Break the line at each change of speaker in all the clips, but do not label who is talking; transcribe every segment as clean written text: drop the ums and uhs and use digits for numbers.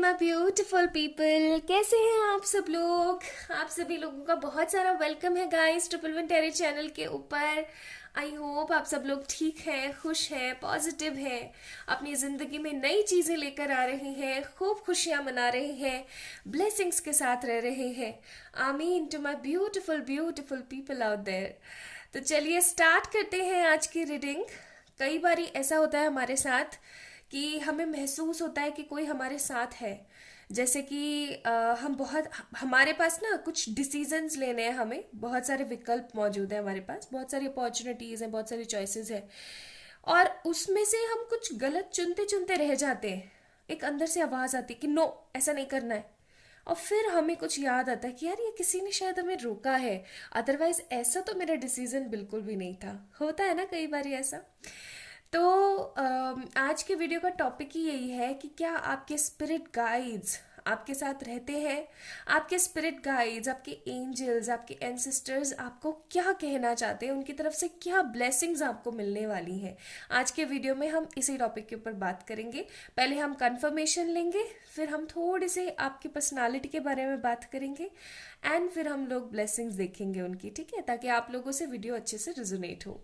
My beautiful people, कैसे हैं आप सब लोग। आप सभी लोगों का बहुत सारा वेलकम है गाइस ट्रिपल वन टेरी चैनल के ऊपर। आई होप आप सब लोग ठीक हैं, खुश हैं, पॉजिटिव हैं, अपनी ज़िंदगी में नई चीज़ें लेकर आ रहे हैं, खूब खुशियाँ मना रहे हैं, ब्लेसिंग्स के साथ रह रहे हैं। आमीन to my beautiful beautiful people out there. तो चलिए स्टार्ट करते हैं आज की रीडिंग। कई बार ऐसा होता है हमारे साथ कि हमें महसूस होता है कि कोई हमारे साथ है। जैसे कि हम बहुत हमारे पास ना कुछ डिसीजंस लेने हैं, हमें बहुत सारे विकल्प मौजूद हैं, हमारे पास बहुत सारी अपॉर्चुनिटीज़ हैं, बहुत सारी चॉइसेस हैं, और उसमें से हम कुछ गलत चुनते चुनते रह जाते हैं। एक अंदर से आवाज़ आती है कि नो, ऐसा नहीं करना है। और फिर हमें कुछ याद आता है कि यार ये किसी ने शायद हमें रोका है, अदरवाइज ऐसा तो मेरा डिसीजन बिल्कुल भी नहीं था। होता है ना कई बार ऐसा। तो आज के वीडियो का टॉपिक ही यही है कि क्या आपके स्पिरिट गाइड्स आपके साथ रहते हैं। आपके स्पिरिट गाइड्स, आपके एंजल्स, आपके एंसेस्टर्स आपको क्या कहना चाहते हैं, उनकी तरफ से क्या ब्लेसिंग्स आपको मिलने वाली हैं। आज के वीडियो में हम इसी टॉपिक के ऊपर बात करेंगे। पहले हम कंफर्मेशन लेंगे, फिर हम थोड़े से आपकी पर्सनालिटी के बारे में बात करेंगे, एंड फिर हम लोग ब्लेसिंग्स देखेंगे उनकी, ठीक है, ताकि आप लोगों से वीडियो अच्छे से रिजोनेट हो।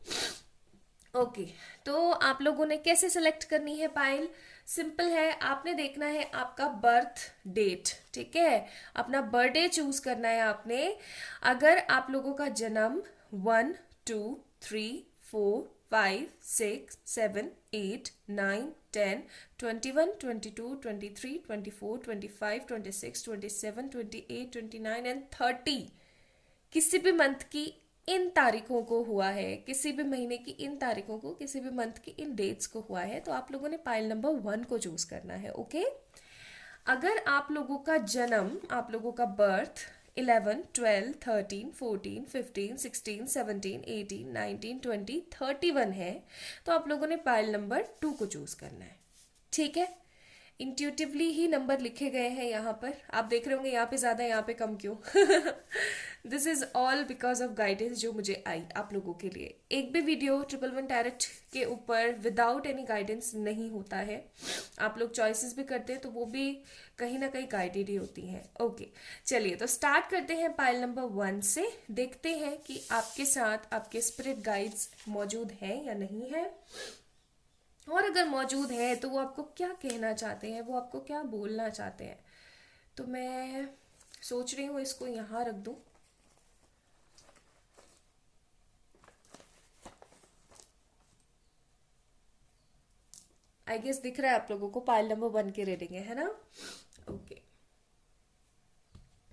ओके, तो आप लोगों ने कैसे सेलेक्ट करनी है पाइल। सिंपल है, आपने देखना है आपका बर्थ डेट, ठीक है, अपना बर्थडे चूज करना है आपने। अगर आप लोगों का जन्म 1, 2, 3, 4, 5, 6, 7, 8, 9, 10, 21, 22, 23, 24, 25, 26, 27, 28, 29 एंड 30 किसी भी मंथ की इन तारीखों को हुआ है, किसी भी महीने की इन तारीखों को, किसी भी मंथ की इन डेट्स को हुआ है, तो आप लोगों ने पाइल नंबर 1 को चूज करना है। ओके, अगर आप लोगों का जन्म, आप लोगों का बर्थ 11, 12, 13, 14, 15, 16, 17, 18, 19, 20, 31 है, तो आप लोगों ने पाइल नंबर 2 को चूज करना है। ठीक है, इंट्यूटिवली ही नंबर लिखे गए हैं यहाँ पर। आप देख रहे होंगे यहाँ पे ज़्यादा, यहाँ पे कम क्यों। This is all because of guidance जो मुझे आई आप लोगों के लिए। एक भी वीडियो ट्रिपल वन टैरेट के ऊपर विदाउट एनी गाइडेंस नहीं होता है। आप लोग चॉइसेस भी करते हैं तो वो भी कहीं ना कहीं गाइडेड ही होती हैं। ओके, चलिए तो स्टार्ट करते हैं पाइल नंबर 1 से। देखते हैं कि आपके साथ आपके स्पिरिट गाइड्स मौजूद हैं या नहीं है, और अगर मौजूद है तो वो आपको क्या कहना चाहते हैं, वो आपको क्या बोलना चाहते हैं। तो मैं सोच रही हूँ इसको यहाँ रख दूँ। आई गेस दिख रहा है आप लोगों को, पाइल नंबर 1 की रीडिंग है ना। ओके,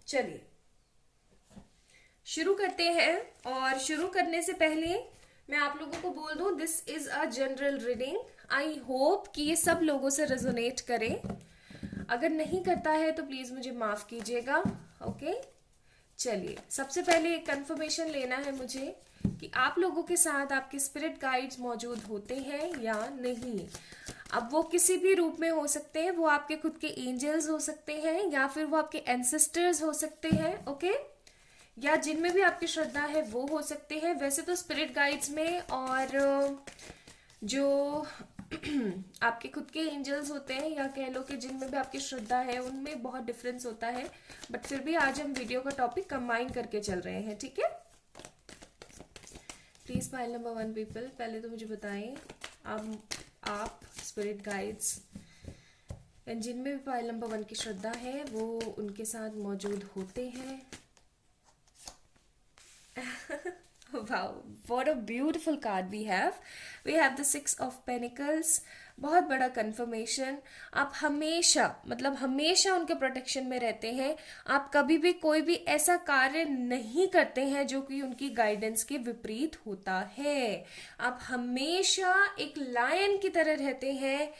चलिए शुरू करते हैं। और शुरू करने से पहले मैं आप लोगों को बोल दूं, this is a general reading. I hope कि ये सब लोगों से रेजोनेट करे। अगर नहीं करता है तो प्लीज मुझे माफ कीजिएगा। ओके, चलिए सबसे पहले एक कंफर्मेशन लेना है मुझे कि आप लोगों के साथ आपके स्पिरिट गाइड्स मौजूद होते हैं या नहीं। अब वो किसी भी रूप में हो सकते हैं, वो आपके खुद के एंजल्स हो सकते हैं, या फिर वो आपके एंसेस्टर्स हो सकते हैं। ओके, या जिनमें भी आपकी श्रद्धा है वो हो सकते हैं। वैसे तो स्पिरिट गाइड्स में और जो आपके खुद के एंजल्स होते हैं, या कह लो कि जिनमें भी आपकी श्रद्धा है, उनमें बहुत डिफरेंस होता है, बट फिर भी आज हम वीडियो का टॉपिक कंबाइन करके चल रहे हैं, ठीक है। प्लीज पाइल नंबर 1 पीपल पहले तो मुझे बताएं आप स्पिरिट गाइड्स जिनमें भी पाइल नंबर 1 की श्रद्धा है वो उनके साथ मौजूद होते हैं। Wow, what a beautiful card we have. We have the 6 of Pentacles. बहुत बड़ा कंफर्मेशन। आप हमेशा, मतलब हमेशा उनके प्रोटेक्शन में रहते हैं। आप कभी भी कोई भी ऐसा कार्य नहीं करते हैं जो कि उनकी गाइडेंस के विपरीत होता है। आप हमेशा एक लायन की तरह रहते हैं।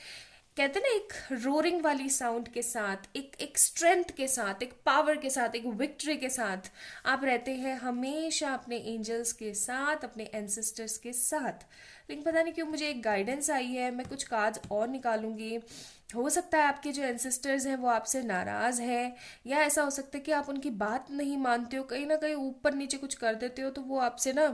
कहते हैं ना, एक रोरिंग वाली साउंड के साथ, एक स्ट्रेंथ के साथ, एक पावर के साथ, एक विक्ट्री के साथ आप रहते हैं हमेशा अपने एंजल्स के साथ, अपने एंसेस्टर्स के साथ। लेकिन पता नहीं क्यों मुझे एक गाइडेंस आई है, मैं कुछ कार्ड्स और निकालूंगी। हो सकता है आपके जो एंसेस्टर्स हैं वो आपसे नाराज है, या ऐसा हो सकता है कि आप उनकी बात नहीं मानते हो, कहीं ना कहीं ऊपर नीचे कुछ कर देते हो, तो वो आपसे ना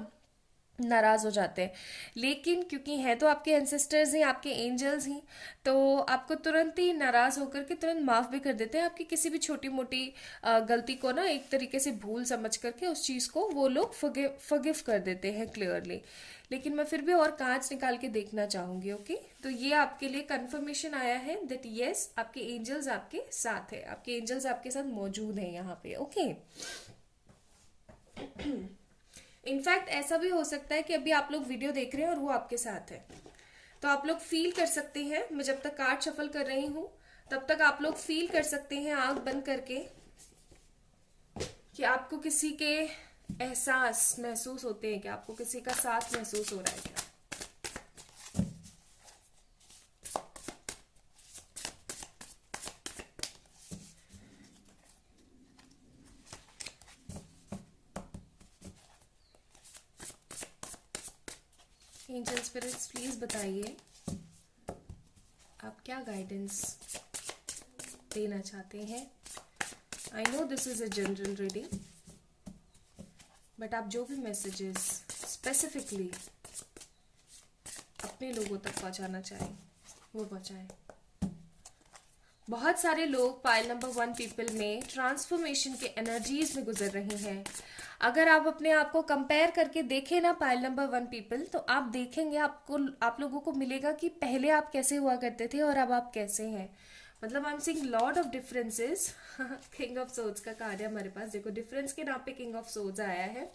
नाराज हो जाते हैं। लेकिन क्योंकि हैं तो आपके एंसेस्टर्स ही, आपके एंजल्स ही, तो आपको तुरंत ही नाराज होकर के तुरंत माफ भी कर देते हैं। आपकी किसी भी छोटी मोटी गलती को ना एक तरीके से भूल समझ करके उस चीज को वो लोग फॉरगिव कर देते हैं क्लियरली। लेकिन मैं फिर भी और कांच निकाल के देखना चाहूंगी। ओके, तो ये आपके लिए कंफर्मेशन आया है दैट यस, आपके एंजल्स आपके साथ है, आपके एंजल्स आपके साथ मौजूद हैं यहाँ पे। ओके, इनफैक्ट ऐसा भी हो सकता है कि अभी आप लोग वीडियो देख रहे हैं और वो आपके साथ है, तो आप लोग फील कर सकते हैं। मैं जब तक कार्ड शफल कर रही हूं तब तक आप लोग फील कर सकते हैं आंख बंद करके कि आपको किसी के एहसास महसूस होते हैं, कि आपको किसी का साथ महसूस हो रहा है क्या। एंजल स्पिरिट्स प्लीज बताइए आप क्या गाइडेंस देना चाहते हैं। I know this is a general reading, but आप जो भी मैसेजेस स्पेसिफिकली अपने लोगों तक पहुंचाना चाहें वो पहुंचाएं। बहुत सारे लोग पाइल नंबर 1 पीपल में ट्रांसफॉर्मेशन के एनर्जीज में गुजर रहे हैं। अगर आप अपने आप को कंपेयर करके देखें ना पाइल नंबर 1 पीपल, तो आप देखेंगे, आपको आप लोगों को मिलेगा कि पहले आप कैसे हुआ करते थे और अब आप कैसे हैं। मतलब I am seeing lot of differences. King of swords का कार्ड है हमारे पास, देखो डिफरेंस के नाम पे किंग ऑफ सोर्ड्स आया है।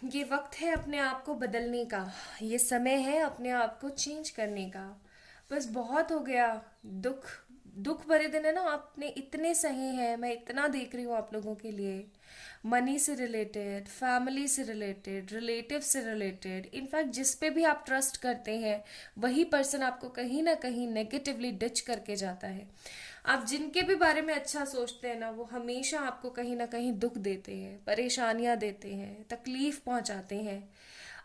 ये वक्त है अपने आप को बदलने का, ये समय है अपने आप को चेंज करने का। बस बहुत हो गया दुख, दुख भरे दिन है ना, आपने इतने सही हैं, मैं इतना देख रही हूँ आप लोगों के लिए। मनी से रिलेटेड, फैमिली से रिलेटेड, रिलेटिव से रिलेटेड, इनफैक्ट जिस पे भी आप ट्रस्ट करते हैं वही पर्सन आपको कहीं ना कहीं नेगेटिवली डिच करके जाता है। आप जिनके भी बारे में अच्छा सोचते हैं ना, वो हमेशा आपको कहीं ना कहीं दुख देते हैं, परेशानियां देते हैं, तकलीफ पहुंचाते हैं।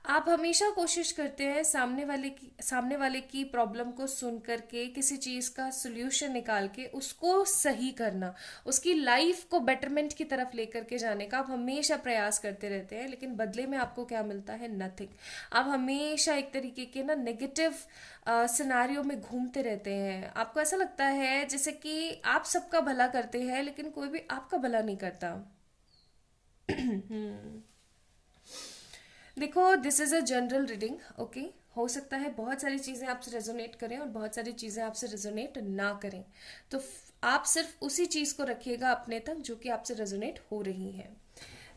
आप हमेशा कोशिश करते हैं सामने वाले की प्रॉब्लम को सुन करके किसी चीज का सोल्यूशन निकाल के उसको सही करना, उसकी लाइफ को बेटरमेंट की तरफ लेकर के जाने का आप हमेशा प्रयास करते रहते हैं। लेकिन बदले में आपको क्या मिलता है? नथिंग। आप हमेशा एक तरीके के ना नेगेटिव सिनारियो में घूमते रहते हैं। आपको ऐसा लगता है जैसे कि आप सबका भला करते हैं लेकिन कोई भी आपका भला नहीं करता। देखो this is a general reading, okay. हो सकता है बहुत सारी चीजें आपसे रेजोनेट करें और बहुत सारी चीजें आपसे रेजोनेट ना करें, तो आप सिर्फ उसी चीज को रखिएगा अपने तक जो कि आपसे रेजोनेट हो रही है।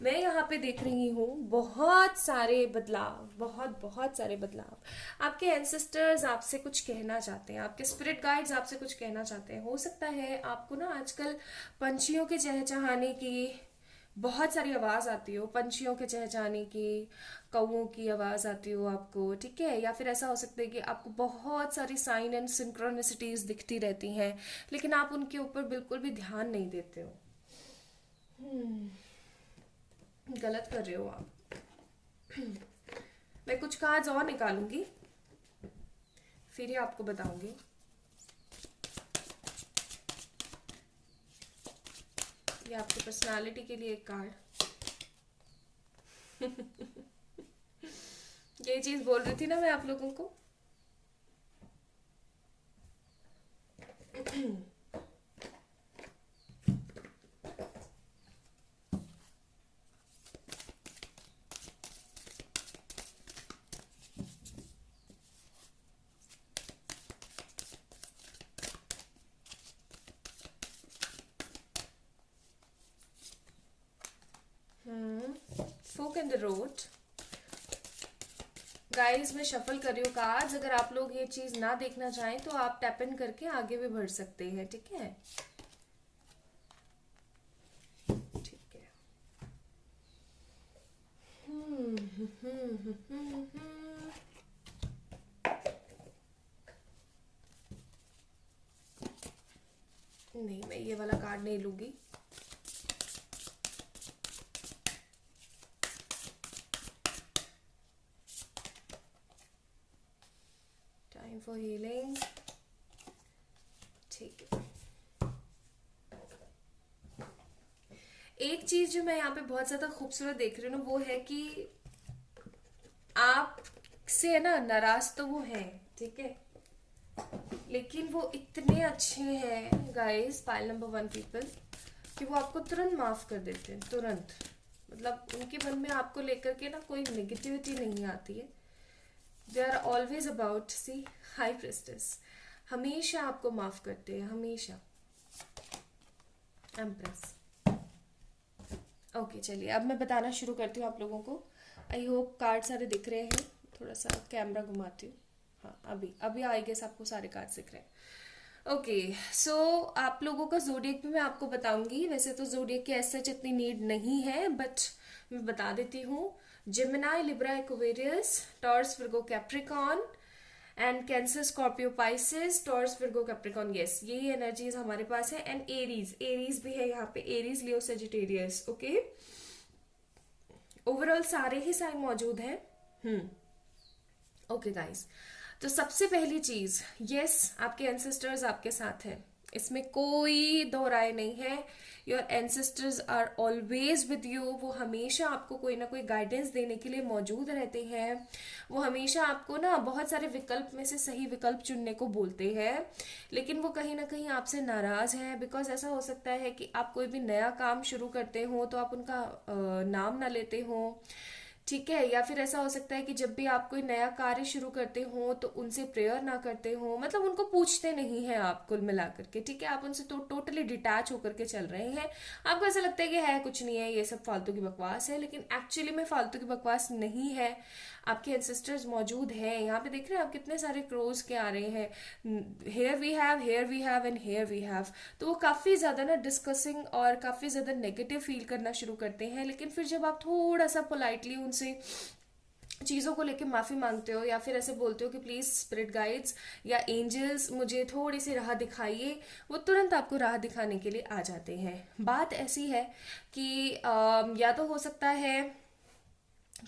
मैं यहाँ पे देख रही हूँ बहुत सारे बदलाव, बहुत बहुत सारे बदलाव। आपके एंसेस्टर्स आपसे कुछ कहना चाहते हैं, आपके स्पिरिट गाइड्स आपसे कुछ कहना चाहते हैं। हो सकता है आपको ना आजकल पंछियों के चहचहाने की बहुत सारी आवाज आती हो, पंछियों के चहचहाने की, कौओं की आवाज आती हो आपको, ठीक है। या फिर ऐसा हो सकता है कि आपको बहुत सारी साइन एंड सिंक्रोनिसिटीज दिखती रहती हैं लेकिन आप उनके ऊपर बिल्कुल भी ध्यान नहीं देते हो। गलत कर रहे हो आप। मैं कुछ कार्ड्स और निकालूंगी फिर ही आपको बताऊंगी। ये आपकी पर्सनालिटी के लिए एक कार्ड। ये चीज बोल रही थी ना मैं आप लोगों को। फोक इन द रोड। गाइस मैं शफल कर रही हूँ कार्ड्स, अगर आप लोग ये चीज ना देखना चाहें तो आप टैप इन करके आगे भी बढ़ सकते हैं, ठीक है। ठीक है। नहीं, मैं ये वाला कार्ड नहीं लूंगी। Time for healing. ठीक है, एक चीज जो मैं यहाँ पे बहुत ज्यादा खूबसूरत देख रही हूँ ना, वो है कि आप से है ना नाराज तो वो हैं, ठीक है, लेकिन वो इतने अच्छे हैं गाइस, पाइल नंबर 1 पीपल, कि वो आपको तुरंत माफ कर देते हैं, तुरंत। मतलब उनके मन में आपको लेकर के ना कोई नेगेटिविटी नहीं आती है। They are always about see high priestess, हमेशा आपको माफ करते हैं, हमेशा। एम्प्रेस। ओके चलिए, अब मैं बताना शुरू करती हूँ आप लोगों को। आई होप कार्ड सारे दिख रहे हैं। थोड़ा सा कैमरा घुमाती हूँ। हाँ, अभी आई गेस आपको सारे कार्ड दिख रहे हैं। ओके सो आप लोगों का जोडियक भी मैं आपको बताऊंगी। वैसे तो जोडियक की ऐसे इतनी नीड नहीं है, बट मैं बता देती हूँ। Gemini, Libra, Aquarius, taurus, Virgo, Capricorn and cancer, Scorpio, Pisces, taurus, Virgo, Capricorn. Yes, यही एनर्जीज हमारे पास है। एंड एरीज, एरीज भी है यहाँ पे, Aries, Leo, Sagittarius. Okay, overall सारे ही साइन मौजूद हैं। ओके गाइस, तो सबसे पहली चीज, यस आपके एंसेस्टर्स आपके साथ हैं, इसमें कोई दो राय नहीं है। Your ancestors are always with you. वो हमेशा आपको कोई ना कोई गाइडेंस देने के लिए मौजूद रहते हैं। वो हमेशा आपको ना बहुत सारे विकल्प में से सही विकल्प चुनने को बोलते हैं, लेकिन वो कहीं ना कहीं आपसे नाराज हैं। बिकॉज ऐसा हो सकता है कि आप कोई भी नया काम शुरू करते हो तो आप उनका नाम ना लेते हो, ठीक है, या फिर ऐसा हो सकता है कि जब भी आप कोई नया कार्य शुरू करते हो तो उनसे प्रेयर ना करते हो, मतलब उनको पूछते नहीं हैं आप, कुल मिलाकर के, ठीक है, आप उनसे तो टोटली डिटैच होकर के चल रहे हैं। आपको ऐसा लगता है कि है कुछ नहीं है, ये सब फालतू की बकवास है, लेकिन एक्चुअली में फालतू की बकवास नहीं है। आपके एंसेस्टर्स मौजूद हैं। यहाँ पे देख रहे हैं आप कितने सारे क्रोज के आ रहे हैं, here we have, here we have and here we have. तो वो काफी ज्यादा ना डिस्कसिंग और काफी ज्यादा नेगेटिव फील करना शुरू करते हैं, लेकिन फिर जब आप थोड़ा सा पोलाइटली उनसे चीज़ों को लेके माफ़ी मांगते हो या फिर ऐसे बोलते हो कि प्लीज़ स्पिरिट गाइड्स या एंजल्स मुझे थोड़ी सी राह दिखाइए, वो तुरंत आपको राह दिखाने के लिए आ जाते हैं। बात ऐसी है कि या तो हो सकता है,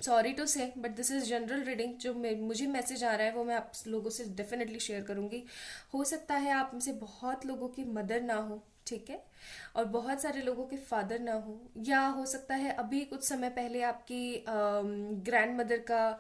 सॉरी टू से, but this is general reading, जो मुझे मैसेज आ रहा है वो मैं आप लोगों से डेफिनेटली शेयर करूंगी। हो सकता है आप में से बहुत लोगों की मदर ना हो, ठीक है, और बहुत सारे लोगों के फादर ना हो, या हो सकता है अभी कुछ समय पहले आपकी ग्रैंड मदर का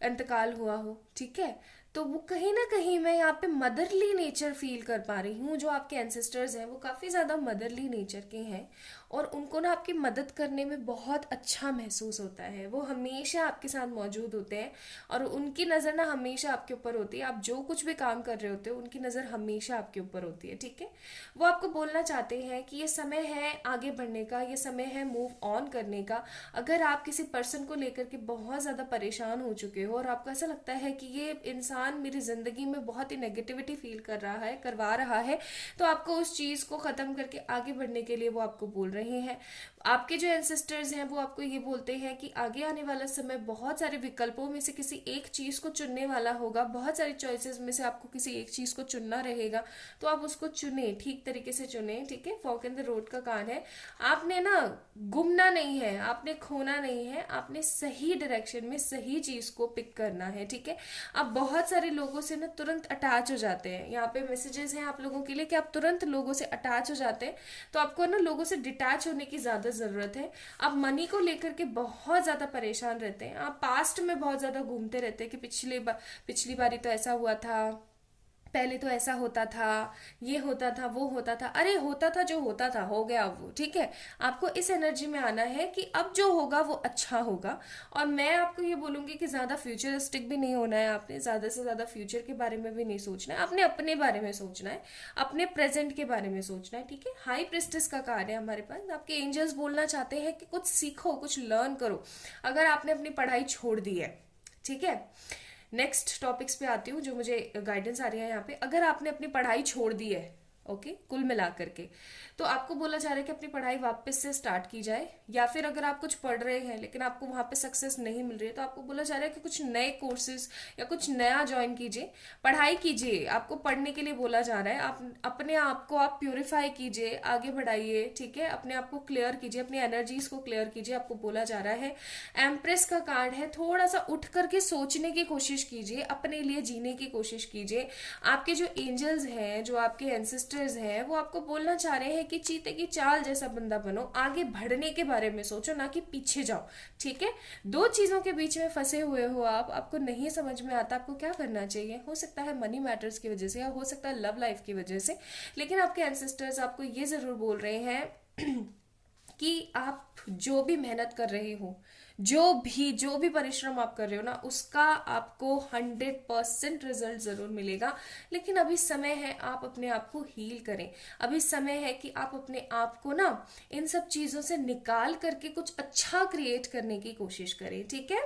इंतकाल हुआ हो, ठीक है। तो वो कहीं ना कहीं मैं यहाँ पे मदरली नेचर फील कर पा रही हूँ। जो आपके एंसेस्टर्स हैं वो काफ़ी ज़्यादा मदरली नेचर के हैं और उनको ना आपकी मदद करने में बहुत अच्छा महसूस होता है। वो हमेशा आपके साथ मौजूद होते हैं और उनकी नज़र ना हमेशा आपके ऊपर होती है। आप जो कुछ भी काम कर रहे होते हो उनकी नज़र हमेशा आपके ऊपर होती है, ठीक है। वो आपको बोलना चाहते हैं कि ये समय है आगे बढ़ने का, ये समय है मूव ऑन करने का। अगर आप किसी पर्सन को लेकर के बहुत ज़्यादा परेशान हो चुके हो और आपको ऐसा लगता है कि ये इंसान मेरी जिंदगी में बहुत ही नेगेटिविटी फील करवा रहा है, तो आपको उस चीज को खत्म करके आगे बढ़ने के लिए वो आपको बोल रहे हैं। आपके जो एंसेस्टर्स हैं वो आपको ये बोलते हैं कि आगे आने वाला समय बहुत सारे विकल्पों में से किसी एक चीज को चुनने वाला होगा, बहुत सारी चॉइसेस में से आपको किसी एक चीज को चुनना रहेगा, तो आप उसको चुने, ठीक तरीके से चुने, ठीक है। फॉक इन द रोड का कान है, आपने ना गुमना नहीं है, आपने खोना नहीं है, आपने सही डायरेक्शन में सही चीज को पिक करना है, ठीक है। आप बहुत सारे लोगों से ना तुरंत अटैच हो जाते हैं। यहाँ पे मैसेजेस हैं आप लोगों के लिए कि आप तुरंत लोगों से अटैच हो जाते हैं, तो आपको ना लोगों से डिटैच होने की ज्यादा जरूरत है। आप मनी को लेकर के बहुत ज्यादा परेशान रहते हैं, आप पास्ट में बहुत ज्यादा घूमते रहते हैं कि पिछली बारी तो ऐसा हुआ था, पहले तो ऐसा होता था, ये होता था, वो होता था। अरे होता था, जो होता था हो गया वो, ठीक है। आपको इस एनर्जी में आना है कि अब जो होगा वो अच्छा होगा। और मैं आपको ये बोलूंगी कि ज्यादा फ्यूचरिस्टिक भी नहीं होना है, आपने ज्यादा से ज्यादा फ्यूचर के बारे में भी नहीं सोचना है, आपने अपने बारे में सोचना है, अपने प्रेजेंट के बारे में सोचना है, ठीक है। हाई प्रेस्टिस का कार्ड है हमारे पास। आपके एंजल्स बोलना चाहते हैं कि कुछ सीखो, कुछ लर्न करो, अगर आपने अपनी पढ़ाई छोड़ दी है, ठीक है। नेक्स्ट टॉपिक्स पे आती हूँ जो मुझे गाइडेंस आ रही है यहाँ पे। अगर आपने अपनी पढ़ाई छोड़ दी है, ओके, कुल मिला करके। तो आपको बोला जा रहा है कि अपनी पढ़ाई वापस से स्टार्ट की जाए, या फिर अगर आप कुछ पढ़ रहे हैं लेकिन आपको वहां पे सक्सेस नहीं मिल रही है तो आपको बोला जा रहा है कि कुछ नए कोर्सेज या कुछ नया ज्वाइन कीजिए, पढ़ाई कीजिए। आपको पढ़ने के लिए बोला जा रहा है, आप अपने आप को आप प्योरीफाई कीजिए, आगे बढ़ाइए, ठीक है, अपने आप को क्लियर कीजिए, अपनी एनर्जीज को क्लियर कीजिए। आपको बोला जा रहा है, एम्प्रेस का कार्ड है, थोड़ा सा उठ करके सोचने की कोशिश कीजिए, अपने लिए जीने की कोशिश कीजिए। आपके जो एंजल्स हैं, जो आपके एंसेस्टर्स हैं, वो आपको बोलना चाह रहे हैं कि चीते की चाल जैसा बंदा बनो, आगे बढ़ने के बारे में सोचो, ना कि पीछे जाओ, ठीक है। दो चीजों के बीच में फंसे हुए हो आप, आपको नहीं समझ में आता आपको क्या करना चाहिए। हो सकता है मनी मैटर्स की वजह से, या हो सकता है लव लाइफ की वजह से, लेकिन आपके एंसेस्टर्स आपको ये जरूर बोल रहे हैं कि आप जो भी मेहनत कर रहे हो, जो भी परिश्रम आप कर रहे हो ना, उसका आपको 100% रिजल्ट जरूर मिलेगा। लेकिन अभी समय है आप अपने आप को हील करें, अभी समय है कि आप अपने आप को ना इन सब चीजों से निकाल करके कुछ अच्छा क्रिएट करने की कोशिश करें, ठीक है।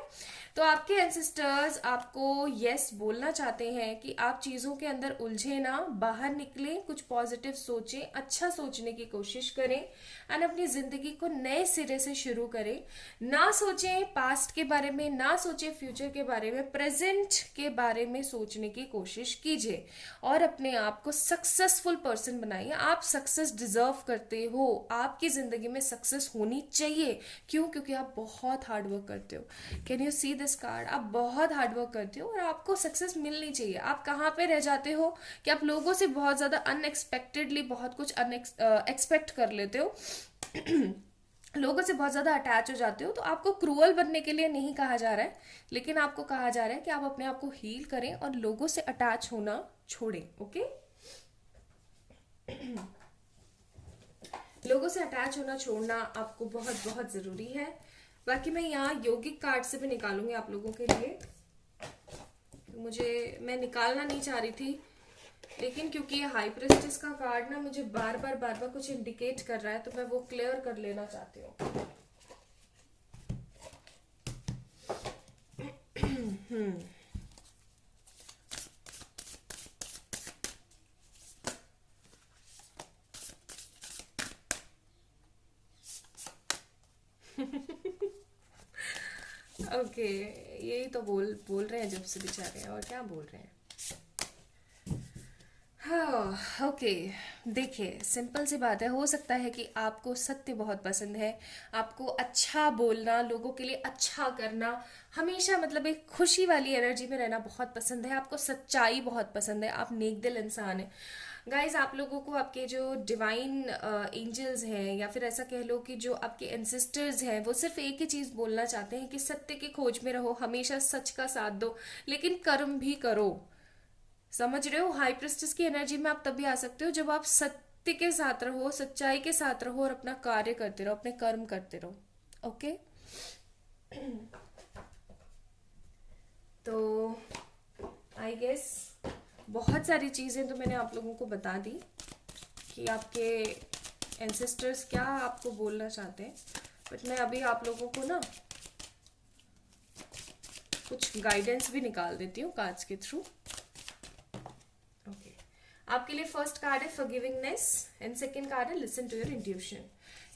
तो आपके एंसेस्टर्स आपको यस बोलना चाहते हैं कि आप चीजों के अंदर उलझे ना, बाहर निकले, कुछ पॉजिटिव सोचें, अच्छा सोचने की कोशिश करें एंड अपनी जिंदगी को नए सिरे से शुरू करें। ना सोचें पास्ट के बारे में, ना सोचें फ्यूचर के बारे में, प्रेजेंट के बारे में सोचने की कोशिश कीजिए और अपने आप को सक्सेसफुल पर्सन बनाइए। आप सक्सेस डिजर्व करते हो, आपकी जिंदगी में सक्सेस होनी चाहिए। क्यों? क्योंकि आप बहुत हार्ड वर्क करते हो। Can you see this card? आप बहुत हार्ड वर्क करते हो और आपको सक्सेस मिलनी चाहिए। आप कहाँ पे रह जाते हो कि आप लोगों से बहुत ज्यादा अनएक्सपेक्टेडली बहुत कुछ एक्सपेक्ट कर लेते हो लोगों से बहुत ज्यादा अटैच हो जाते हो। तो आपको क्रूअल बनने के लिए नहीं कहा जा रहा है, लेकिन आपको कहा जा रहा है कि आप अपने आप को हील करें और लोगों से अटैच होना छोड़ें, ओके। लोगों से अटैच होना छोड़ना आपको बहुत बहुत जरूरी है। बाकी मैं यहाँ यौगिक कार्ड से भी निकालूंगी आप लोगों के लिए। मैं निकालना नहीं चाह रही थी, लेकिन क्योंकि ये हाई प्रेस्टिस का कार्ड ना मुझे बार बार कुछ इंडिकेट कर रहा है, तो मैं वो क्लियर कर लेना चाहती हूँ। ओके, यही तो बोल रहे हैं जब से बेचारे, और क्या बोल रहे हैं। हाँ ओके, देखिए सिंपल सी बात है। हो सकता है कि आपको सत्य बहुत पसंद है, आपको अच्छा बोलना, लोगों के लिए अच्छा करना, हमेशा मतलब एक खुशी वाली एनर्जी में रहना बहुत पसंद है, आपको सच्चाई बहुत पसंद है, आप नेक दिल इंसान है। गाइज, आप लोगों को आपके जो डिवाइन एंजल्स हैं, या फिर ऐसा कह लो कि जो आपके एंसेस्टर्स हैं, वो सिर्फ एक ही चीज बोलना चाहते हैं कि सत्य की खोज में रहो, हमेशा सच का साथ दो, लेकिन कर्म भी करो। समझ रहे हो? हाई प्रेस्टिस की एनर्जी में आप तभी आ सकते हो जब आप सत्य के साथ रहो, सच्चाई के साथ रहो और अपना कार्य करते रहो, अपने कर्म करते रहो, ओके। तो आई गेस बहुत सारी चीजें तो मैंने आप लोगों को बता दी कि आपके एंसेस्टर्स क्या आपको बोलना चाहते हैं, बट मैं अभी आप लोगों को ना कुछ गाइडेंस भी निकाल देती हूँ कार्ड्स के थ्रू। आपके लिए फर्स्ट कार्ड है फॉरगिविंगनेस एंड सेकंड कार्ड है लिसन टू योर इंट्यूशन।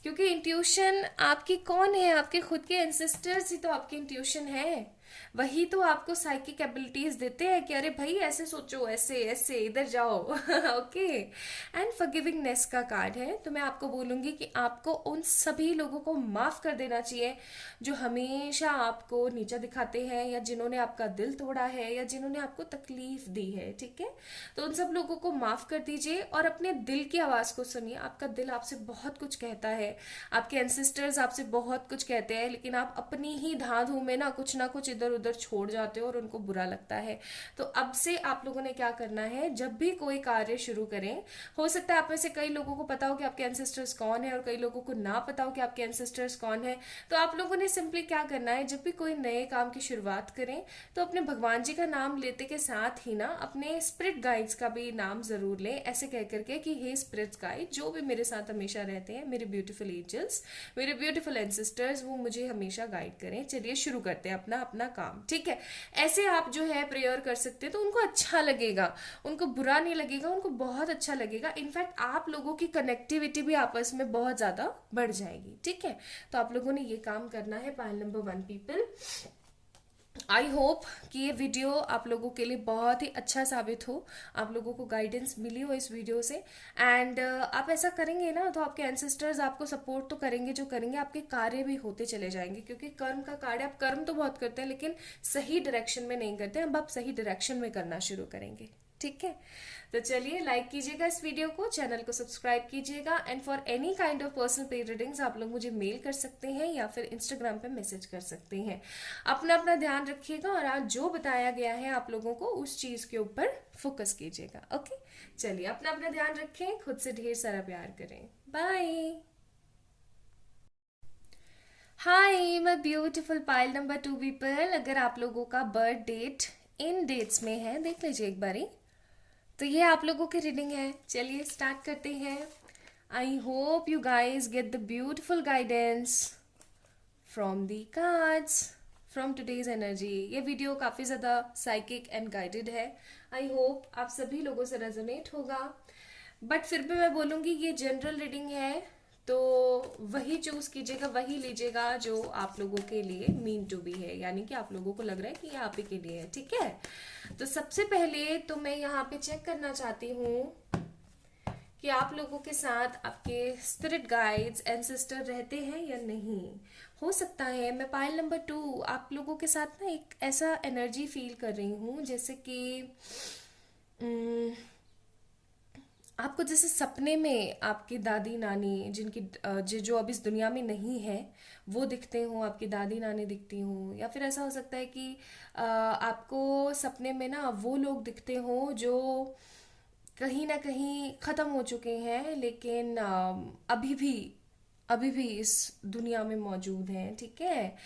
क्योंकि इंट्यूशन आपकी कौन है? आपके खुद के एंसेस्टर्स ही तो आपकी इंट्यूशन है, वही तो आपको साइकिक एबिलिटीज देते हैं कि अरे भाई ऐसे सोचो, ऐसे ऐसे इधर जाओ ओके। एंड फॉरगिविंगनेस का कार्ड है, तो मैं आपको बोलूंगी कि आपको उन सभी लोगों को माफ कर देना चाहिए जो हमेशा आपको नीचा दिखाते हैं, या जिन्होंने आपका दिल तोड़ा है, या जिन्होंने आपको तकलीफ दी है, ठीक है। तो उन सब लोगों को माफ कर दीजिए और अपने दिल की आवाज को सुनिए। आपका दिल आपसे बहुत कुछ कहता है, आपके एंसेस्टर्स आपसे बहुत कुछ कहते हैं, लेकिन आप अपनी ही धांधू में ना कुछ इधर उधर छोड़ जाते हो और उनको बुरा लगता है। तो अब से आप लोगों ने क्या करना है, जब भी कोई कार्य शुरू करें, हो सकता है आप में से कई लोगों को पता हो कि आपके एंसेस्टर्स कौन है और कई लोगों को ना पता हो कि आपके एंसेस्टर्स कौन है। तो आप लोगों ने सिंपली क्या करना है, जब भी कोई नए काम की शुरुआत करें तो अपने भगवान जी का नाम लेते के साथ ही ना अपने स्पिरिट गाइड्स का भी नाम जरूर लें, ऐसे कह करके कि हे स्पिरिट गाइड जो भी मेरे साथ हमेशा रहते हैं, मेरे ब्यूटीफुल एंजल्स, मेरे ब्यूटीफुल एंसेस्टर्स, वो मुझे हमेशा गाइड करें। चलिए शुरू करते हैं अपना काम, ठीक है। ऐसे आप जो है प्रेयर कर सकते हैं, तो उनको अच्छा लगेगा, उनको बुरा नहीं लगेगा, उनको बहुत अच्छा लगेगा। इनफैक्ट आप लोगों की कनेक्टिविटी भी आपस में बहुत ज्यादा बढ़ जाएगी, ठीक है। तो आप लोगों ने ये काम करना है, pile number 1 people. I hope कि ये वीडियो आप लोगों के लिए बहुत ही अच्छा साबित हो, आप लोगों को गाइडेंस मिली हो इस वीडियो से। एंड आप ऐसा करेंगे ना तो आपके एंसेस्टर्स आपको सपोर्ट तो करेंगे, जो करेंगे आपके कार्य भी होते चले जाएंगे, क्योंकि कर्म का कार्य, आप कर्म तो बहुत करते हैं लेकिन सही डायरेक्शन में नहीं करते, अब आप सही डायरेक्शन में करना शुरू करेंगे, ठीक है। तो चलिए लाइक कीजिएगा इस वीडियो को, चैनल को सब्सक्राइब कीजिएगा। And for any kind of personal paid readings आप लोग मुझे मेल कर सकते हैं या फिर इंस्टाग्राम पे मैसेज कर सकते हैं। अपना अपना ध्यान रखिएगा और आज जो बताया गया है आप लोगों को उस चीज के ऊपर फोकस कीजिएगा, ओके। चलिए अपना अपना ध्यान रखें, खुद से ढेर सारा प्यार करें, bye. Hi my beautiful pile number 2 people, अगर आप लोगों का बर्थ डेट इन डेट्स में है देख लीजिए एक बारी, तो ये आप लोगों की रीडिंग है। चलिए स्टार्ट करते हैं। I hope you guys get the beautiful guidance from the cards from today's energy. ये वीडियो काफी ज्यादा साइकिक एंड गाइडेड है, आई होप आप सभी लोगों से रेजोनेट होगा। बट फिर भी मैं बोलूंगी ये जनरल रीडिंग है, तो वही चूज कीजिएगा, वही लीजिएगा जो आप लोगों के लिए मीन टू बी है, यानी कि आप लोगों को लग रहा है कि ये आप ही के लिए है, ठीक है। तो सबसे पहले तो मैं यहाँ पे चेक करना चाहती हूँ कि आप लोगों के साथ आपके स्पिरिट गाइड्स एंसेस्टर रहते हैं या नहीं। हो सकता है, मैं पाइल नंबर 2 आप लोगों के साथ ना एक ऐसा एनर्जी फील कर रही हूँ जैसे कि आपको जैसे सपने में आपकी दादी नानी जिनकी जो अब इस दुनिया में नहीं है वो दिखते हो, आपकी दादी नानी दिखती हो, या फिर ऐसा हो सकता है कि आपको सपने में ना वो लोग दिखते हो जो कहीं ना कहीं खत्म हो चुके हैं लेकिन अभी भी इस दुनिया में मौजूद हैं, ठीक है।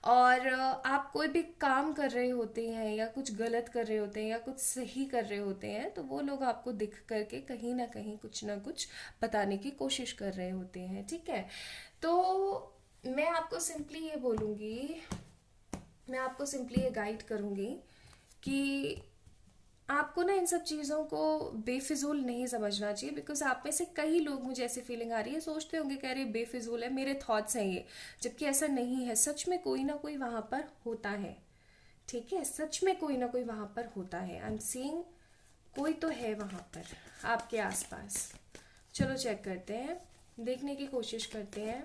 और आप कोई भी काम कर रहे होते हैं या कुछ गलत कर रहे होते हैं या कुछ सही कर रहे होते हैं, तो वो लोग आपको दिख करके कहीं ना कुछ बताने की कोशिश कर रहे होते हैं, ठीक है। तो मैं आपको सिंपली ये बोलूंगी, मैं आपको सिंपली ये गाइड करूंगी कि आपको ना इन सब चीज़ों को बेफिजूल नहीं समझना चाहिए, बिकॉज आप में से कई लोग, मुझे ऐसी फीलिंग आ रही है, सोचते होंगे कह रहे बेफिजूल है, मेरे थॉट्स हैं ये, जबकि ऐसा नहीं है। सच में कोई ना कोई वहां पर होता है, ठीक है। सच में कोई ना कोई वहां पर होता है, आई एम सीइंग कोई तो है वहां पर आपके आसपास। चलो चेक करते हैं, देखने की कोशिश करते हैं।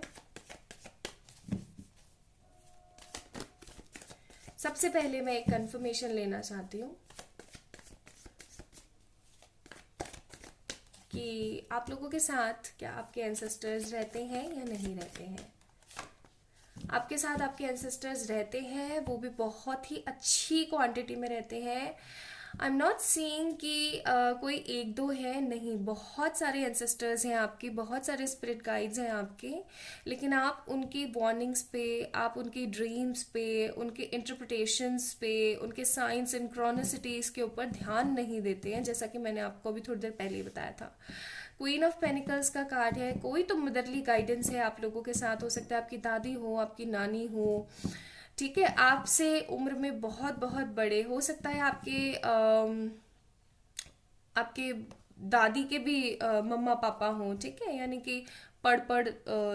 सबसे पहले मैं एक कंफर्मेशन लेना चाहती हूँ कि आप लोगों के साथ क्या आपके एंसेस्टर्स रहते हैं या नहीं रहते हैं। आपके साथ आपके एंसेस्टर्स रहते हैं, वो भी बहुत ही अच्छी क्वांटिटी में रहते हैं। आई एम नॉट सीइंग कि कोई एक दो है, नहीं, बहुत सारे एंसेस्टर्स हैं आपके, बहुत सारे स्पिरिट गाइड्स हैं आपके, लेकिन आप उनकी वार्निंग्स पे, आप उनकी ड्रीम्स पे, उनके इंटरप्रिटेशंस पे, उनके साइंस सिंक्रोनिसिटीज के ऊपर ध्यान नहीं देते हैं, जैसा कि मैंने आपको अभी थोड़ी देर पहले ही बताया था। क्वीन ऑफ पेनिकल्स का कार्ड है, कोई तो मदरली गाइडेंस है आप लोगों के साथ, हो सकता है आपकी दादी हो, आपकी नानी हो, ठीक है, आपसे उम्र में बहुत बहुत बड़े, हो सकता है आपके दादी के भी मम्मा पापा हों, ठीक है, यानी कि पड़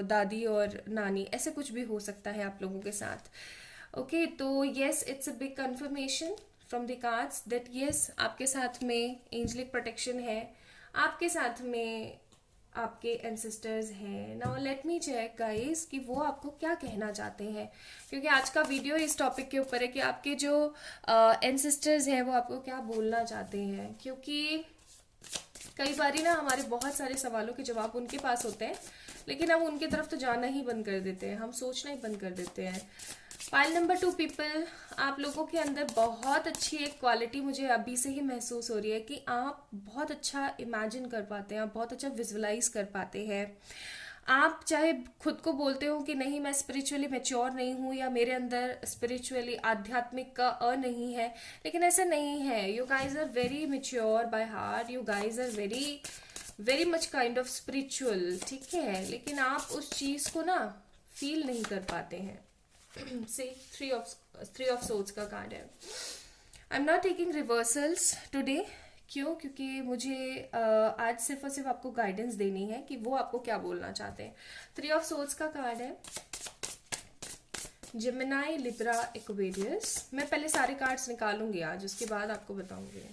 दादी और नानी, ऐसे कुछ भी हो सकता है आप लोगों के साथ, ओके। तो yes, it's a big confirmation from the cards that yes, आपके साथ में एंजलिक प्रोटेक्शन है, आपके साथ में आपके एंसेस्टर्स हैं। Now let me check guys कि वो आपको क्या कहना चाहते हैं, क्योंकि आज का वीडियो इस टॉपिक के ऊपर है कि आपके जो एंसेस्टर्स हैं वो आपको क्या बोलना चाहते हैं। क्योंकि कई बारी ना हमारे बहुत सारे सवालों के जवाब उनके पास होते हैं, लेकिन हम उनकी तरफ तो जाना ही बंद कर देते हैं, हम सोचना ही बंद कर देते हैं। पाइल नंबर 2 पीपल, आप लोगों के अंदर बहुत अच्छी एक क्वालिटी मुझे अभी से ही महसूस हो रही है कि आप बहुत अच्छा इमेजिन कर पाते हैं, आप बहुत अच्छा विजुअलाइज कर पाते हैं। आप चाहे खुद को बोलते हो कि नहीं मैं स्पिरिचुअली मैच्योर नहीं हूँ या मेरे अंदर स्पिरिचुअली आध्यात्मिक का नहीं है, लेकिन ऐसा नहीं है। You guys are very mature by heart, you guys are very very much kind of spiritual, ठीक है, लेकिन आप उस चीज को ना फील नहीं कर पाते हैं, सी थ्री ऑफ सोर्ड्स का कार्ड है। I am not taking reversals today. क्यों? क्योंकि मुझे आज सिर्फ और सिर्फ आपको गाइडेंस देनी है कि वो आपको क्या बोलना चाहते हैं। थ्री ऑफ सोर्ड्स का कार्ड है जेमिनाई, लिब्रा, एक्वेरियस। मैं पहले सारे कार्ड्स निकालूंगी आज, उसके बाद आपको बताऊंगी।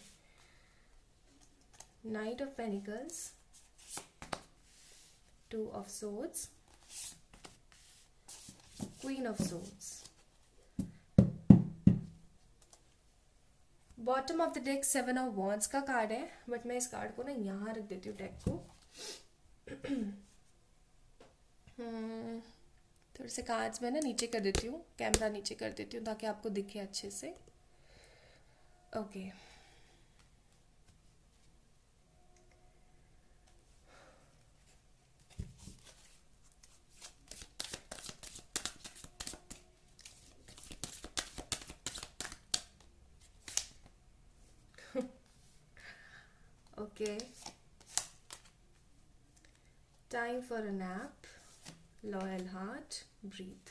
Night of pentacles, two of swords, queen of swords, bottom of the deck seven of wands का कार्ड है। बट मैं इस कार्ड को ना यहाँ रख देती हूँ डेक को। थोड़े से कार्ड्स मैं ना नीचे कर देती हूँ, कैमरा नीचे कर देती हूँ ताकि आपको दिखे अच्छे से। Okay okay, time for a nap, loyal heart, breathe.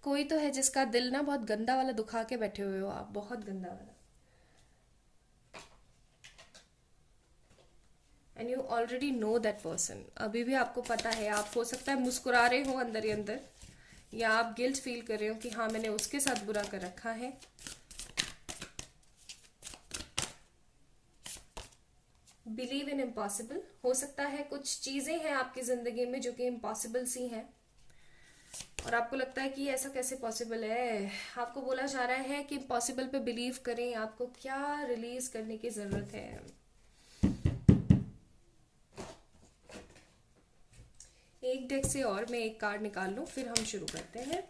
कोई तो है जिसका दिल ना बहुत गंदा वाला दुखा के बैठे हुए हो आप, बहुत गंदा वाला। And you already know that person. अभी भी आपको पता है, आप हो सकता है मुस्कुरा रहे हो अंदर ही अंदर, या आप गिल्ट फील कर रहे हो कि हाँ मैंने उसके साथ बुरा कर रखा है। Believe in impossible. हो सकता है कुछ चीजें हैं आपकी जिंदगी में जो कि इम्पॉसिबल सी हैं और आपको लगता है कि ऐसा कैसे पॉसिबल है। आपको बोला जा रहा है कि इम्पॉसिबल पे बिलीव करें। आपको क्या रिलीज करने की जरूरत है? एक डेक से और मैं एक कार्ड निकाल लूं, फिर हम शुरू करते हैं।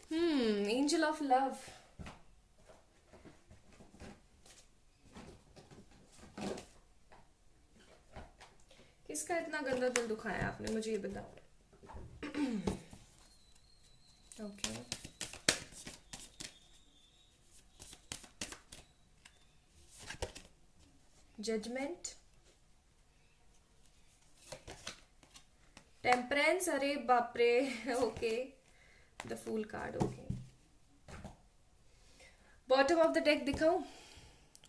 Angel of love. किसका इतना गंदा दिल दुखाया आपने, मुझे ये बताओ। ओके जजमेंट, टेम्परेंस, अरे बाप रे। Okay the fool card. Okay bottom of the deck दिखाऊं?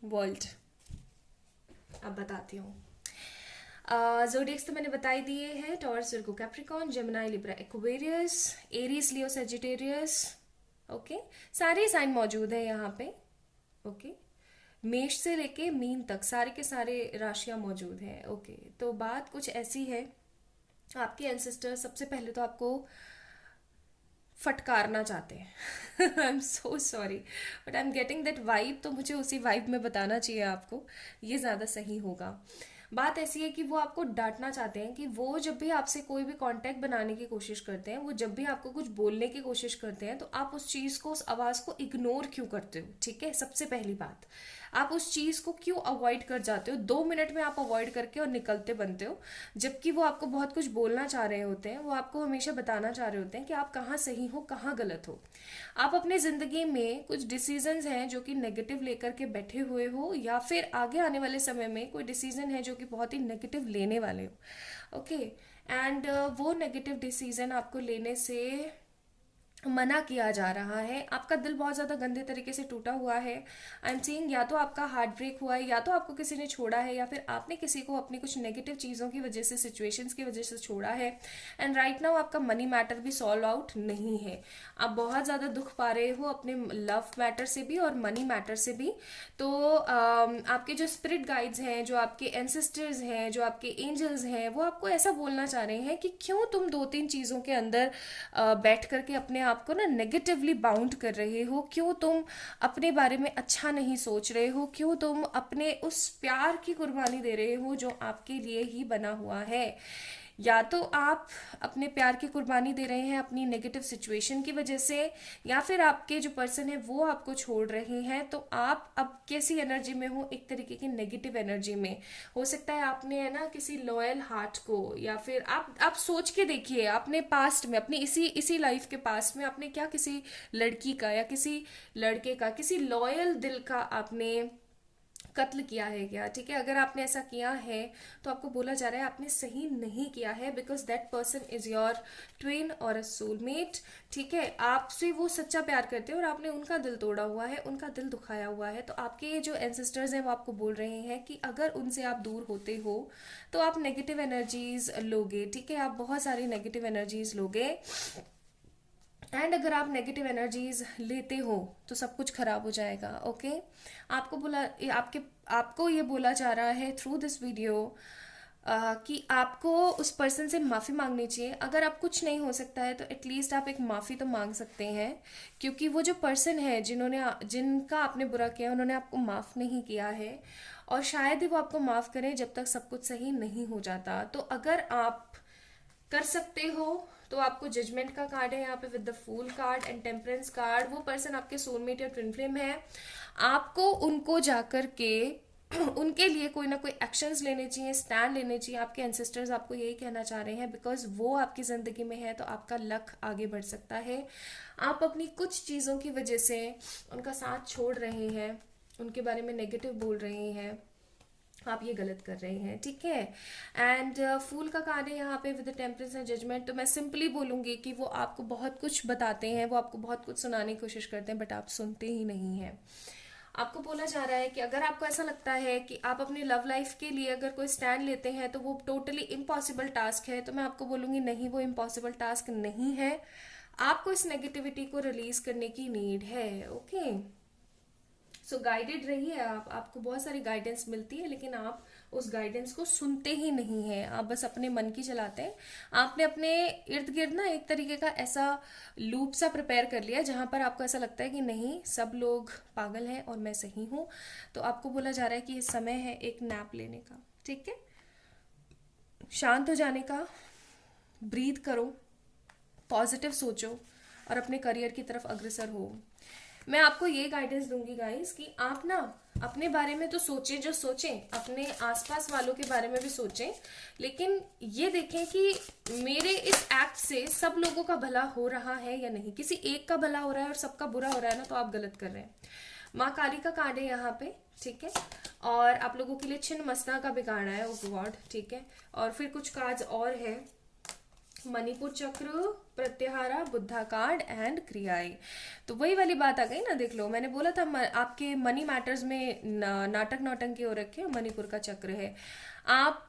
वर्ल्ड। अब बताती हूँ। जोडियक्स तो मैंने बताई दिए हैं, Taurus, Virgo, Capricorn, Gemini, Libra, Aquarius, Aries, Leo, Sagittarius. Okay सारे साइन मौजूद है यहाँ पे। ओके मेष से लेके मीन तक सारे के सारे राशियां मौजूद हैं। ओके तो बात कुछ ऐसी है, आपके एंसेस्टर सबसे पहले तो आपको फटकारना चाहते हैं। I am so sorry but I am getting that vibe, तो मुझे उसी वाइब में बताना चाहिए आपको, ये ज़्यादा सही होगा। बात ऐसी है कि वो आपको डांटना चाहते हैं कि वो जब भी आपसे कोई भी कांटेक्ट बनाने की कोशिश करते हैं, वो जब भी आपको कुछ बोलने की कोशिश करते हैं, तो आप उस चीज़ को, उस आवाज़ को इग्नोर क्यों करते हो? ठीक है, सबसे पहली बात, आप उस चीज़ को क्यों अवॉइड कर जाते हो? 2 मिनट में आप अवॉइड करके और निकलते बनते हो, जबकि वो आपको बहुत कुछ बोलना चाह रहे होते हैं। वो आपको हमेशा बताना चाह रहे होते हैं कि आप कहाँ सही हो, कहाँ गलत हो। आप अपने ज़िंदगी में कुछ डिसीजंस हैं जो कि नेगेटिव लेकर के बैठे हुए हो, या फिर आगे आने वाले समय में कोई डिसीजन है जो कि बहुत ही नेगेटिव लेने वाले हो। ओके एंड वो नेगेटिव डिसीजन आपको लेने से मना किया जा रहा है। आपका दिल बहुत ज़्यादा गंदे तरीके से टूटा हुआ है। आई एम सीइंग या तो आपका हार्ट ब्रेक हुआ है, या तो आपको किसी ने छोड़ा है, या फिर आपने किसी को अपनी कुछ नेगेटिव चीज़ों की वजह से, सिचुएशंस की वजह से छोड़ा है। एंड राइट नाउ आपका मनी मैटर भी सॉल्व आउट नहीं है। आप बहुत ज़्यादा दुख पा रहे हो अपने लव मैटर से भी और मनी मैटर से भी। तो आपके जो स्पिरिट गाइड्स हैं, जो आपके एंसेस्टर्स हैं, जो आपके एंजल्स हैं, वो आपको ऐसा बोलना चाह रहे हैं कि क्यों तुम 2-3 चीज़ों के अंदर बैठ करके अपने आपको ना नेगेटिवली बाउंड कर रहे हो? क्यों तुम अपने बारे में अच्छा नहीं सोच रहे हो? क्यों तुम अपने उस प्यार की कुर्बानी दे रहे हो जो आपके लिए ही बना हुआ है? या तो आप अपने प्यार की कुर्बानी दे रहे हैं अपनी नेगेटिव सिचुएशन की वजह से, या फिर आपके जो पर्सन है वो आपको छोड़ रहे हैं। तो आप अब कैसी एनर्जी में हो? एक तरीके की नेगेटिव एनर्जी में। हो सकता है आपने है ना किसी लॉयल हार्ट को, या फिर आप सोच के देखिए आपने पास्ट में, अपनी इसी लाइफ के पास्ट में आपने क्या किसी लड़की का या किसी लड़के का, किसी लॉयल दिल का आपने कत्ल किया है क्या, ठीक है। अगर आपने ऐसा किया है तो आपको बोला जा रहा है आपने सही नहीं किया है, because that person is your twin और अ सोलमेट, ठीक है। आपसे वो सच्चा प्यार करते हैं और आपने उनका दिल तोड़ा हुआ है, उनका दिल दुखाया हुआ है। तो आपके जो एंसेस्टर्स हैं वो आपको बोल रहे हैं कि अगर उनसे आप दूर होते हो तो आप नेगेटिव एनर्जीज लोगे, ठीक है। आप बहुत सारी नेगेटिव एनर्जीज लोगे, एंड अगर आप नेगेटिव एनर्जीज लेते हो तो सब कुछ खराब हो जाएगा, ओके। आपको बोला आपके आपको ये बोला जा रहा है थ्रू दिस वीडियो कि आपको उस पर्सन से माफ़ी मांगनी चाहिए। अगर आप कुछ नहीं हो सकता है तो एटलीस्ट आप एक माफ़ी तो मांग सकते हैं, क्योंकि वो जो पर्सन है जिनका आपने बुरा किया उन्होंने आपको माफ़ नहीं किया है, और शायद ही वो आपको माफ़ करें जब तक सब कुछ सही नहीं हो जाता। तो अगर आप कर सकते हो तो आपको जजमेंट का कार्ड है यहाँ पे with the fool card and temperance card. वो पर्सन आपके सोलमेट या ट्विन फ्लेम है, आपको उनको जाकर के उनके लिए कोई ना कोई एक्शंस लेने चाहिए, स्टैंड लेने चाहिए। आपके एंसेस्टर्स आपको यही कहना चाह रहे हैं, बिकॉज वो आपकी ज़िंदगी में है तो आपका लक आगे बढ़ सकता है। आप अपनी कुछ चीज़ों की वजह से उनका साथ छोड़ रहे हैं, उनके बारे में नेगेटिव बोल रहे हैं, आप ये गलत कर रहे हैं, ठीक है। एंड फूल का कार्ड है यहाँ पे विद टेम्परेंस एंड जजमेंट। तो मैं सिंपली बोलूंगी कि वो आपको बहुत कुछ बताते हैं, वो आपको बहुत कुछ सुनाने की कोशिश करते हैं, बट आप सुनते ही नहीं हैं। आपको बोला जा रहा है कि अगर आपको ऐसा लगता है कि आप अपनी लव लाइफ के लिए अगर कोई स्टैंड लेते हैं तो वो टोटली इम्पॉसिबल टास्क है, तो मैं आपको बोलूंगी नहीं, वो इम्पॉसिबल टास्क नहीं है। आपको इस नेगेटिविटी को रिलीज करने की नीड है, ओके। सो गाइडेड रहिए आप, आपको बहुत सारी गाइडेंस मिलती है, लेकिन आप उस गाइडेंस को सुनते ही नहीं हैं, आप बस अपने मन की चलाते हैं। आपने अपने इर्द गिर्द ना एक तरीके का ऐसा लूप सा प्रिपेयर कर लिया जहां पर आपको ऐसा लगता है कि नहीं, सब लोग पागल हैं और मैं सही हूं। तो आपको बोला जा रहा है कि ये समय है एक नैप लेने का, ठीक है। शांत हो जाने का, ब्रीथ करो, पॉजिटिव सोचो और अपने करियर की तरफ अग्रसर हो। मैं आपको ये गाइडेंस दूंगी गाइस कि आप ना अपने बारे में तो सोचें, जो सोचें अपने आसपास वालों के बारे में भी सोचें, लेकिन ये देखें कि मेरे इस एक्ट से सब लोगों का भला हो रहा है या नहीं। किसी एक का भला हो रहा है और सबका बुरा हो रहा है ना, तो आप गलत कर रहे हैं। माँ काली का कार्ड है यहाँ पे, ठीक है। और आप लोगों के लिए छिन्न मस्ता का भी कार्ड है, ओ गॉड, ठीक है। और फिर कुछ कार्ड्स और है, मणिपुर चक्र, प्रत्याहारा, बुद्धा कार्ड एंड क्रियाएं। तो वही वाली बात आ गई ना, देख लो मैंने बोला था आपके मनी मैटर्स में नाटक नौटंकी हो रखे, मणिपुर का चक्र है। आप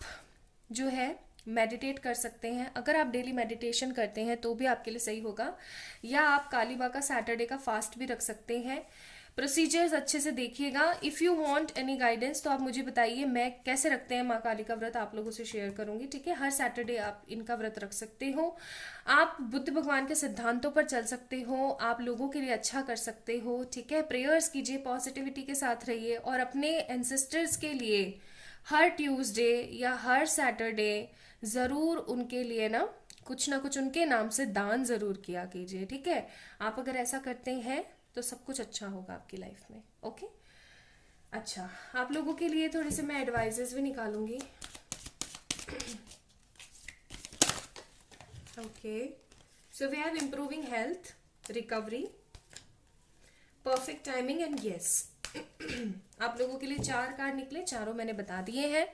जो है मेडिटेट कर सकते हैं, अगर आप डेली मेडिटेशन करते हैं तो भी आपके लिए सही होगा, या आप काली माँ का सैटरडे का फास्ट भी रख सकते हैं। प्रोसीजर्स अच्छे से देखिएगा। If you want any guidance तो आप मुझे बताइए, मैं कैसे रखते हैं माँ काली का व्रत आप लोगों से शेयर करूंगी, ठीक है। हर सैटरडे आप इनका व्रत रख सकते हो। आप बुद्ध भगवान के सिद्धांतों पर चल सकते हो, आप लोगों के लिए अच्छा कर सकते हो, ठीक है। प्रेयर्स कीजिए, पॉजिटिविटी के साथ रहिए, और अपने एंसेस्टर्स के लिए हर ट्यूसडे या हर सैटरडे ज़रूर उनके लिए ना कुछ उनके नाम से दान ज़रूर किया कीजिए, ठीक है। आप अगर ऐसा करते हैं तो सब कुछ अच्छा होगा आपकी लाइफ में, ओके। अच्छा, आप लोगों के लिए थोड़े से मैं एडवाइजेस भी निकालूंगी, okay. So we have improving health, recovery, perfect timing and yes. आप लोगों के लिए 4 कार्ड निकले, चारों मैंने बता दिए हैं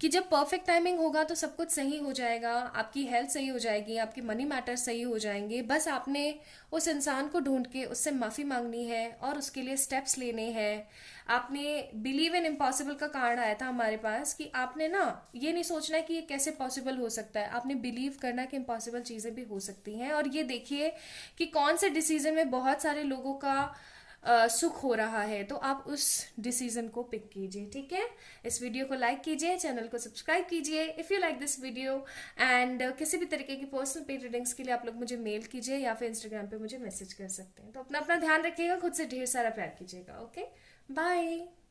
कि जब परफेक्ट टाइमिंग होगा तो सब कुछ सही हो जाएगा, आपकी हेल्थ सही हो जाएगी, आपके मनी मैटर सही हो जाएंगे। बस आपने उस इंसान को ढूंढ के उससे माफ़ी मांगनी है और उसके लिए स्टेप्स लेने हैं। आपने बिलीव इन इम्पॉसिबल का कार्ड आया था हमारे पास कि आपने ना ये नहीं सोचना है कि ये कैसे पॉसिबल हो सकता है, आपने बिलीव करना है कि इम्पॉसिबल चीज़ें भी हो सकती हैं। और ये देखिए कि कौन से डिसीजन में बहुत सारे लोगों का सुख हो रहा है, तो आप उस डिसीजन को पिक कीजिए, ठीक है। इस वीडियो को लाइक कीजिए, चैनल को सब्सक्राइब कीजिए if you like this video, and किसी भी तरीके की पर्सनल पेड रीडिंग्स के लिए आप लोग मुझे मेल कीजिए या फिर इंस्टाग्राम पे मुझे मैसेज कर सकते हैं। तो अपना ध्यान रखिएगा, खुद से ढेर सारा प्यार कीजिएगा, ओके, बाय।